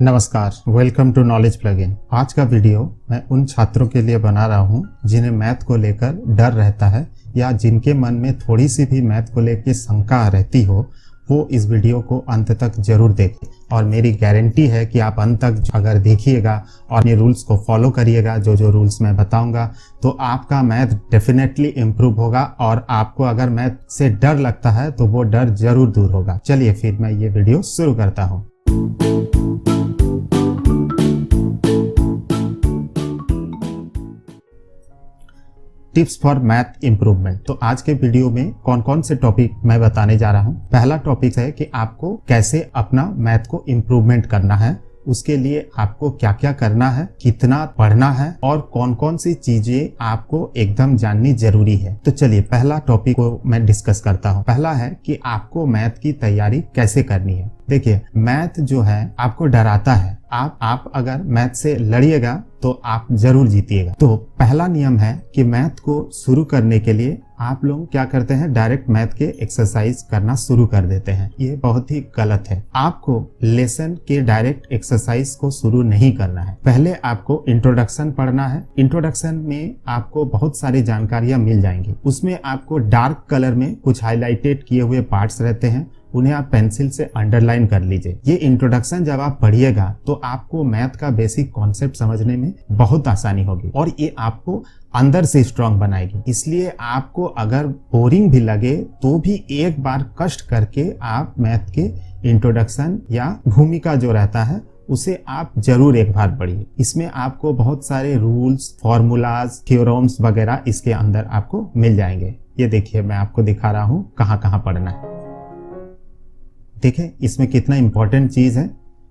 नमस्कार, welcome to knowledge plugin. आज का वीडियो मैं उन छात्रों के लिए बना रहा हूं जिन्हें मैथ को लेकर डर रहता है या जिनके मन में थोड़ी सी भी मैथ को लेकर शंका रहती हो, वो इस वीडियो को अंत तक जरूर देखें। और मेरी गारंटी है कि आप अंत तक अगर देखिएगा और ये रूल्स को फॉलो करिएगा, जो रूल्स मैं बताऊंगा, तो आपका मैथ डेफिनेटली इम्प्रूव होगा। और आपको अगर मैथ से डर लगता है तो वो डर जरूर दूर होगा। चलिए फिर मैं ये वीडियो शुरू करता हूँ। Tips for math improvement. तो आज के वीडियो में कौन कौन से टॉपिक मैं बताने जा रहा हूँ। पहला टॉपिक है कि आपको कैसे अपना मैथ को इम्प्रूवमेंट करना है, उसके लिए आपको क्या क्या करना है, कितना पढ़ना है और कौन कौन सी चीजें आपको एकदम जाननी जरूरी है। तो चलिए पहला टॉपिक को मैं डिस्कस करता हूँ। पहला है कि आपको मैथ की तैयारी कैसे करनी है। देखिए, मैथ जो है आपको डराता है। आप अगर मैथ से लड़िएगा तो आप जरूर जीतिएगा। तो पहला नियम है कि मैथ को शुरू करने के लिए आप लोग क्या करते हैं, डायरेक्ट मैथ के एक्सरसाइज करना शुरू कर देते हैं। ये बहुत ही गलत है। आपको लेसन के डायरेक्ट एक्सरसाइज को शुरू नहीं करना है। पहले आपको इंट्रोडक्शन पढ़ना है। इंट्रोडक्शन में आपको बहुत सारी जानकारियां मिल जाएंगी। उसमें आपको डार्क कलर में कुछ हाईलाइटेड किए हुए पार्ट्स रहते हैं, उन्हें आप पेंसिल से अंडरलाइन कर लीजिए। ये इंट्रोडक्शन जब आप पढ़िएगा तो आपको मैथ का बेसिक कॉन्सेप्ट समझने में बहुत आसानी होगी और ये आपको अंदर से स्ट्रांग बनाएगी। इसलिए आपको अगर बोरिंग भी लगे तो भी एक बार कष्ट करके आप मैथ के इंट्रोडक्शन या भूमिका जो रहता है उसे आप जरूर एक बार पढ़िए। इसमें आपको बहुत सारे रूल्स, फॉर्मूलाज, थ्योरम्स वगैरह इसके अंदर आपको मिल जाएंगे। ये देखिए, मैं आपको दिखा रहा हूँ कहाँ कहाँ पढ़ना है। देखिए इसमें कितना इम्पोर्टेंट चीज है।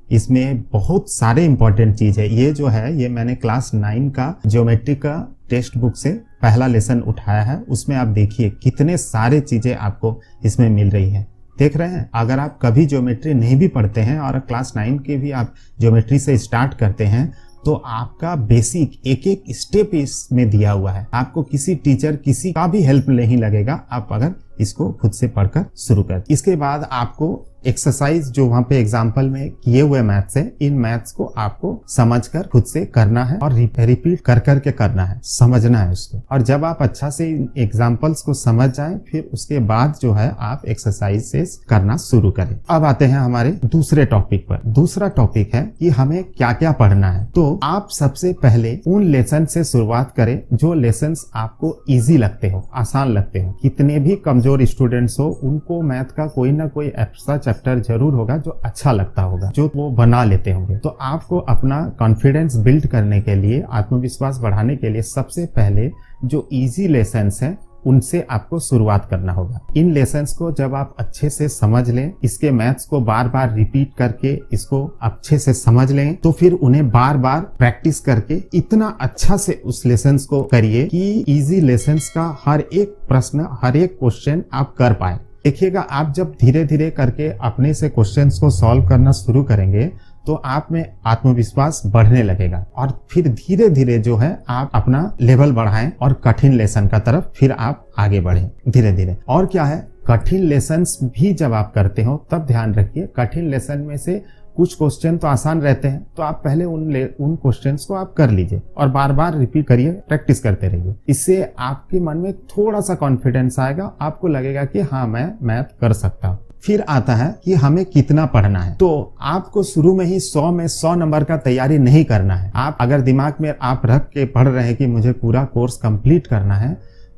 इसमें बहुत सारे इम्पोर्टेंट चीज है। ये जो है ये मैंने क्लास 9 का ज्योमेट्री का टेक्स्ट बुक से पहला लेसन उठाया है। उसमें आप देखिए कितने सारे चीजें आपको इसमें मिल रही है। देख रहे हैं, अगर आप कभी ज्योमेट्री नहीं भी पढ़ते हैं और क्लास 9 के भी आप ज्योमेट्री से स्टार्ट करते हैं तो आपका बेसिक एक एक स्टेप इसमें दिया हुआ है। आपको किसी टीचर किसी का भी हेल्प नहीं लगेगा आप अगर इसको खुद से पढ़कर शुरू कर। इसके बाद आपको एक्सरसाइज जो वहां पे एग्जाम्पल में किए हुए मैथ्स है, इन मैथ्स को आपको समझकर खुद से करना है और रिपीट कर करके करना है, समझना है उसको। और जब आप अच्छा से इन एग्जाम्पल्स को समझ जाएं फिर उसके बाद जो है आप एक्सरसाइजेस करना शुरू करें। अब आते हैं हमारे दूसरे टॉपिक पर। दूसरा टॉपिक है कि हमें क्या क्या पढ़ना है। तो आप सबसे पहले उन लेसन से शुरुआत करें जो लेसन आपको ईजी लगते हो, आसान लगते हो। कितने भी कमजोर स्टूडेंट्स हो उनको मैथ का कोई ना कोई ऐसा चैप्टर जरूर होगा जो अच्छा लगता होगा, जो वो बना लेते होंगे। तो आपको अपना कॉन्फिडेंस बिल्ड करने के लिए, आत्मविश्वास बढ़ाने के लिए सबसे पहले जो इजी लेसन्स हैं उनसे आपको शुरुआत करना होगा। इन लेसन्स को जब आप अच्छे से समझ लें, इसके मैथ्स को बार बार रिपीट करके इसको अच्छे से समझ लें, तो फिर उन्हें बार बार प्रैक्टिस करके इतना अच्छा से उस लेसन्स को करिए कि इजी लेसन्स का हर एक प्रश्न, हर एक क्वेश्चन आप कर पाए। देखिएगा, आप जब धीरे धीरे करके अपने से क्वेश्चंस को सॉल्व करना शुरू करेंगे तो आप में आत्मविश्वास बढ़ने लगेगा और फिर धीरे धीरे जो है आप अपना लेवल बढ़ाएं और कठिन लेसन का तरफ फिर आप आगे बढ़ें धीरे धीरे। और क्या है, कठिन लेसन्स भी जब आप करते हो तब ध्यान रखिए कठिन लेसन में से कुछ क्वेश्चन तो आसान रहते हैं, तो आप पहले उन क्वेश्चंस को आप कर लीजिए और बार बार रिपीट करिए, प्रैक्टिस करते रहिए। इससे आपके मन में थोड़ा सा कॉन्फिडेंस आएगा, आपको लगेगा कि हाँ मैं मैथ कर सकता हूँ। फिर आता है कि हमें कितना पढ़ना है। तो आपको शुरू में ही 100 में 100 नंबर का तैयारी नहीं करना है। आप अगर दिमाग में आप रख के पढ़ रहे हैं कि मुझे पूरा कोर्स कंप्लीट करना है,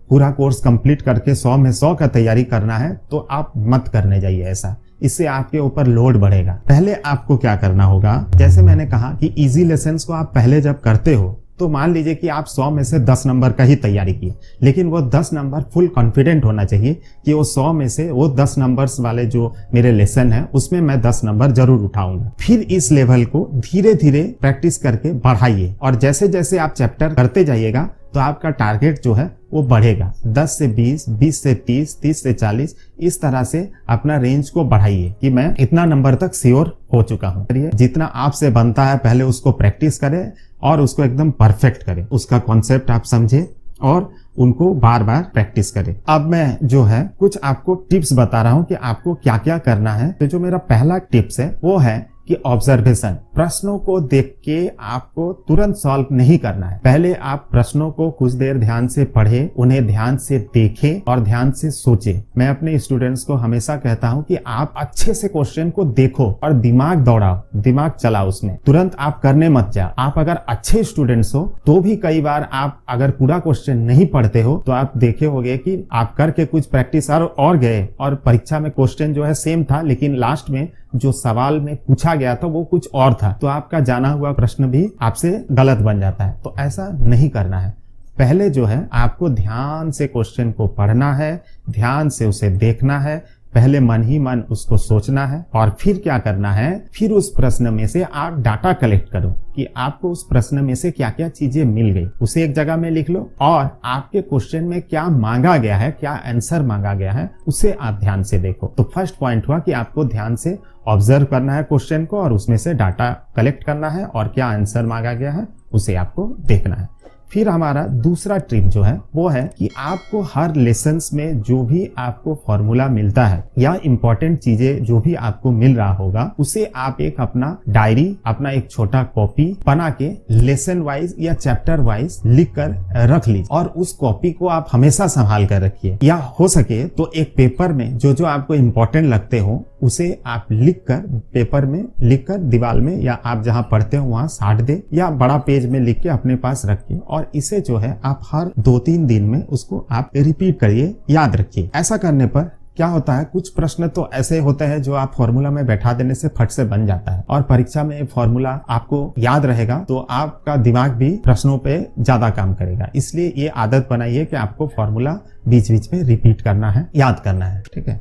पूरा कोर्स कंप्लीट करके 100 में 100 का तैयारी करना है, तो आप मत करने जाइए ऐसा। इससे आपके ऊपर लोड बढ़ेगा। पहले आपको क्या करना होगा, जैसे मैंने कहा कि इजी लेसन्स को आप पहले जब करते हो तो मान लीजिए कि आप 100 में से 10 नंबर का ही तैयारी किए, लेकिन वो 10 नंबर फुल कॉन्फिडेंट होना चाहिए कि वो 100 में से वो 10 नंबर्स वाले जो मेरे लेसन है उसमें मैं 10 नंबर जरूर उठाऊंगा। फिर इस लेवल को धीरे धीरे प्रैक्टिस करके बढ़ाइए और जैसे जैसे आप चैप्टर करते जाइएगा तो आपका टारगेट जो है वो बढ़ेगा। 10 से 20, 20 से 30, 30 से 40, इस तरह से अपना रेंज को बढ़ाइए कि मैं इतना नंबर तक श्योर हो चुका हूँ। जितना आपसे बनता है पहले उसको प्रैक्टिस करें और उसको एकदम परफेक्ट करें, उसका कॉन्सेप्ट आप समझे और उनको बार बार प्रैक्टिस करें। अब मैं जो है कुछ आपको टिप्स बता रहा हूँ कि आपको क्या क्या करना है। तो जो मेरा पहला टिप्स है वो है कि ऑब्जर्वेशन, प्रश्नों को देख के आपको तुरंत सॉल्व नहीं करना है। पहले आप प्रश्नों को कुछ देर ध्यान से पढ़े, उन्हें ध्यान से देखें और ध्यान से सोचें। मैं अपने स्टूडेंट्स को हमेशा कहता हूं कि आप अच्छे से क्वेश्चन को देखो और दिमाग दौड़ाओ, दिमाग चलाओ, उसमें तुरंत आप करने मत जाओ। आप अगर अच्छे स्टूडेंट्स हो तो भी कई बार आप अगर पूरा क्वेश्चन नहीं पढ़ते हो तो आप देखे होंगे कि आप करके कुछ प्रैक्टिस और गए और परीक्षा में क्वेश्चन जो है सेम था, लेकिन लास्ट में जो सवाल में पूछा गया था वो कुछ और था, तो आपका जाना हुआ प्रश्न भी आपसे गलत बन जाता है। तो ऐसा नहीं करना है। पहले जो है आपको ध्यान से क्वेश्चन को पढ़ना है, ध्यान से उसे देखना है, पहले मन ही मन उसको सोचना है और फिर क्या करना है, फिर उस प्रश्न में से आप डाटा कलेक्ट करो कि आपको उस प्रश्न में से क्या क्या चीजें मिल गई, उसे एक जगह में लिख लो और आपके क्वेश्चन में क्या मांगा गया है, क्या आंसर मांगा गया है, उसे आप ध्यान से देखो। तो फर्स्ट पॉइंट हुआ कि आपको ध्यान से ऑब्जर्व करना है क्वेश्चन को और उसमें से डाटा कलेक्ट करना है और क्या आंसर मांगा गया है उसे आपको देखना है। फिर हमारा दूसरा ट्रिक जो है वो है कि आपको हर लेसन्स में जो भी आपको फॉर्मूला मिलता है या इंपॉर्टेंट चीजें जो भी आपको मिल रहा होगा उसे आप एक अपना डायरी, अपना एक छोटा कॉपी बना के लेसन वाइज या चैप्टर वाइज लिख कर रख लीजिए और उस कॉपी को आप हमेशा संभाल कर रखिए, या हो सके तो एक पेपर में जो जो आपको इम्पोर्टेंट लगते हो उसे आप लिख कर पेपर में लिख कर दीवार में या आप जहां पढ़ते हो वहां साट दे या बड़ा पेज में लिख के अपने पास रखिए और इसे जो है आप हर 2-3 दिन में उसको आप रिपीट करिए, याद रखिए। ऐसा करने पर क्या होता है, कुछ प्रश्न तो ऐसे होते हैं जो आप फॉर्मूला में बैठा देने से फट से बन जाता है और परीक्षा में फॉर्मूला आपको याद रहेगा तो आपका दिमाग भी प्रश्नों पे ज्यादा काम करेगा। इसलिए ये आदत बनाइए कि आपको फॉर्मूला बीच बीच में रिपीट करना है, याद करना है। ठीक है।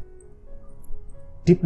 टिप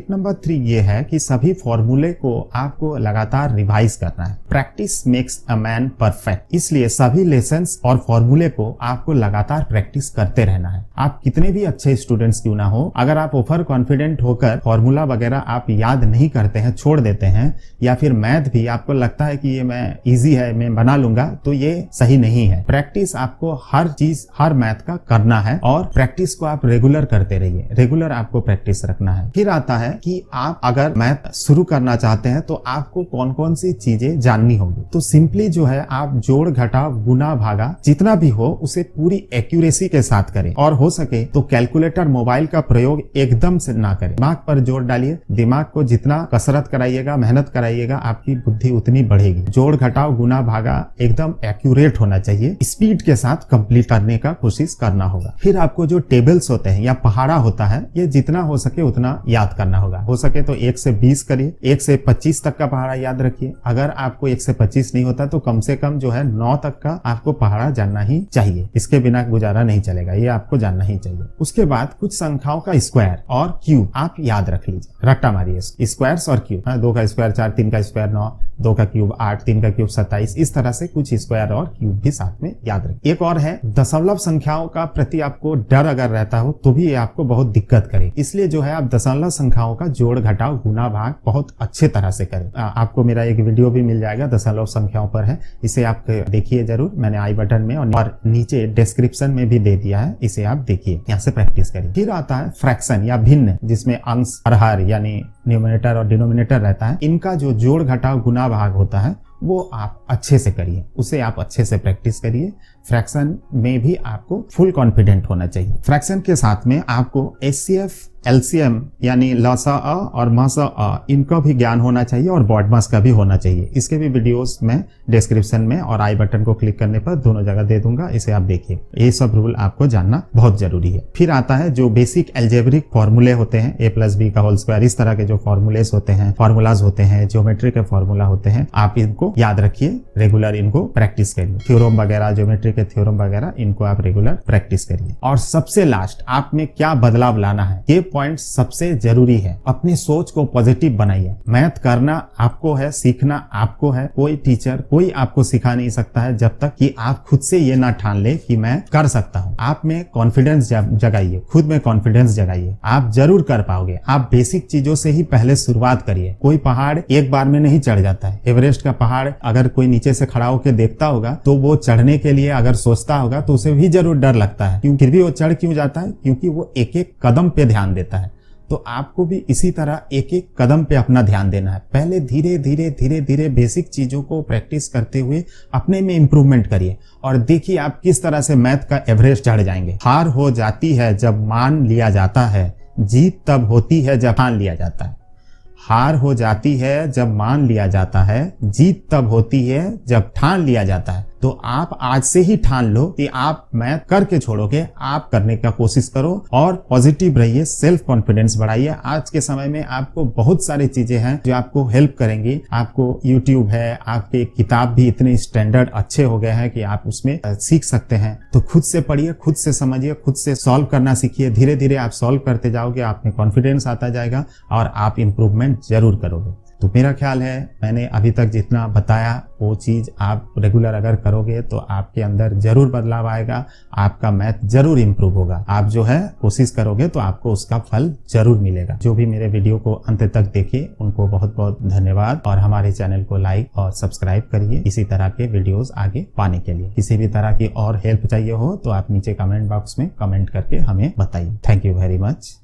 नंबर 3 ये है कि सभी फॉर्मूले को आपको लगातार रिवाइज करना है। Practice makes a man perfect, इसलिए सभी लेसन्स और फॉर्मूले को आपको लगातार प्रैक्टिस करते रहना है। आप कितने भी अच्छे स्टूडेंट्स क्यों ना हो, अगर आप ओवर कॉन्फिडेंट होकर फॉर्मूला वगैरह आप याद नहीं करते हैं, छोड़ देते हैं, या फिर मैथ भी आपको लगता है कि ये मैं इजी है मैं बना लूंगा, तो ये सही नहीं है। प्रैक्टिस आपको हर चीज, हर मैथ का करना है और प्रैक्टिस को आप रेगुलर करते रहिए, रेगुलर आपको प्रैक्टिस रखना है। फिर आता है कि आप अगर मैथ शुरू करना चाहते हैं तो आपको कौन कौन सी चीजें जाननी होगी। तो सिंपली जो है आप जोड़ घटाव गुना भागा जितना भी हो उसे पूरी एक्यूरेसी के साथ करें और हो सके तो कैलकुलेटर मोबाइल का प्रयोग एकदम से ना करें। दिमाग पर जोर डालिए, दिमाग को जितना कसरत कराइएगा, मेहनत कराइएगा, आपकी बुद्धि उतनी बढ़ेगी। जोड़ घटाव गुना भागा एकदम एक्यूरेट होना चाहिए, स्पीड के साथ कंप्लीट करने का कोशिश करना होगा। फिर आपको जो टेबल्स होते हैं या पहाड़ा होता है ये जितना हो सके उतना याद करना होगा। हो सके तो 1 से 20 करिए, 1 से 25 तक का पहाड़ा याद रखिए। अगर आपको 1 से 25 नहीं होता तो कम से कम जो है 9 तक का आपको पहाड़ा जानना ही चाहिए, इसके बिना गुजारा नहीं चलेगा, ये आपको जानना ही चाहिए। उसके बाद कुछ संख्याओं का स्क्वायर और क्यूब आप याद रख लीजिए, रट्टा मारिए स्क्वायर्स और क्यूब। 2 का स्क्वायर 4, 3 का स्क्वायर 9, 2 का क्यूब 8, 3 का क्यूब 27, इस तरह से कुछ स्क्वायर और क्यूब भी साथ में याद रखिए। एक और है दशमलव संख्याओं का प्रति आपको डर अगर रहता हो तो भी ये आपको बहुत दिक्कत करे, इसलिए जो है आप दशमलव संख्याओं का जोड़ घटाव गुना भाग बहुत अच्छे तरह से करें। आपको मेरा एक वीडियो भी मिल जाएगा दशमलव संख्याओं पर है, इसे आप देखिए जरूर, मैंने आई बटन में और नीचे डिस्क्रिप्शन में भी दे दिया है, इसे आप देखिए, यहाँ से प्रैक्टिस करिए। फिर आता है फ्रैक्शन या भिन्न, जिसमें अंश और हर यानी न्यूमरेटर और डिनोमिनेटर रहता है। इनका जो जोड़ घटाव गुना भाग होता है वो आप अच्छे से करिए, उसे आप अच्छे से प्रैक्टिस करिए। फ्रैक्शन में भी आपको फुल कॉन्फिडेंट होना चाहिए। फ्रैक्शन के साथ में आपको एचसीएफ, एलसीएम यानी लसा अ और मसा अ, इनका भी ज्ञान होना चाहिए और बॉडमास का भी होना चाहिए। इसके भी वीडियोस मैं डिस्क्रिप्शन में और आई बटन को क्लिक करने पर दोनों जगह दे दूंगा, इसे आप देखिए। ये सब रूल आपको जानना बहुत जरूरी है। फिर आता है जो बेसिक एल्जेब्रिक फॉर्मूले होते हैं, a+b का होल स्क्वायर, इस तरह के जो फॉर्मूलेस होते हैं, फॉर्मूलाज होते हैं, ज्योमेट्री के फॉर्मूला होते हैं, आप इनको याद रखिए, रेगुलर इनको प्रैक्टिस करिए। थ्योरम वगैरह, ज्योमेट्री के थ्योरम वगैरह, इनको आप रेगुलर प्रैक्टिस करिए। और सबसे लास्ट, आप में क्या बदलाव लाना है, ये पॉइंट सबसे जरूरी है। अपनी सोच को पॉजिटिव बनाइए। मैथ करना आपको है, सीखना आपको है, कोई टीचर कोई आपको सिखा नहीं सकता है जब तक कि आप खुद से ये ना ठान ले कि मैं कर सकता हूँ। आप में कॉन्फिडेंस जगाइए, खुद में कॉन्फिडेंस जगाइए, आप जरूर कर पाओगे। आप बेसिक चीजों से ही पहले शुरुआत करिए। कोई पहाड़ एक बार में नहीं चढ़ जाता है। एवरेस्ट का पहाड़ अगर कोई नीचे से खड़ा होकर देखता होगा तो वो चढ़ने के लिए अगर सोचता होगा तो उसे भी जरूर डर लगता है, क्यों फिर भी वो चढ़ क्यों जाता है, क्योंकि वो एक एक कदम पे ध्यान देता है। तो आपको भी इसी तरह एक एक कदम पे अपना ध्यान देना है। पहले धीरे धीरे धीरे धीरे बेसिक चीजों को प्रैक्टिस करते हुए अपने में इंप्रूवमेंट करिए और देखिए आप किस तरह से मैथ का एवरेज चढ़ जाएंगे। हार हो जाती है जब मान लिया जाता है, जीत तब होती है जब ठान लिया जाता है। हार हो जाती है जब मान लिया जाता है, जीत तब होती है जब ठान लिया जाता है। तो आप आज से ही ठान लो कि आप मैथ करके छोड़ोगे, आप करने का कोशिश करो और पॉजिटिव रहिए, सेल्फ कॉन्फिडेंस बढ़ाइए। आज के समय में आपको बहुत सारी चीजें हैं जो आपको हेल्प करेंगी। आपको यूट्यूब है, आपके किताब भी इतने स्टैंडर्ड अच्छे हो गए हैं कि आप उसमें सीख सकते हैं। तो खुद से पढ़िए, खुद से समझिए, खुद से सॉल्व करना सीखिए। धीरे धीरे आप सॉल्व करते जाओगे, आप में कॉन्फिडेंस आता जाएगा और आप इंप्रूवमेंट जरूर करोगे। तो मेरा ख्याल है मैंने अभी तक जितना बताया वो चीज आप रेगुलर अगर करोगे तो आपके अंदर जरूर बदलाव आएगा, आपका मैथ जरूर इंप्रूव होगा। आप जो है कोशिश करोगे तो आपको उसका फल जरूर मिलेगा। जो भी मेरे वीडियो को अंत तक देखे उनको बहुत बहुत धन्यवाद और हमारे चैनल को लाइक और सब्सक्राइब करिए इसी तरह के वीडियोस आगे पाने के लिए। किसी भी तरह की और हेल्प चाहिए हो तो आप नीचे कमेंट बॉक्स में कमेंट करके हमें बताइए। Thank you very much.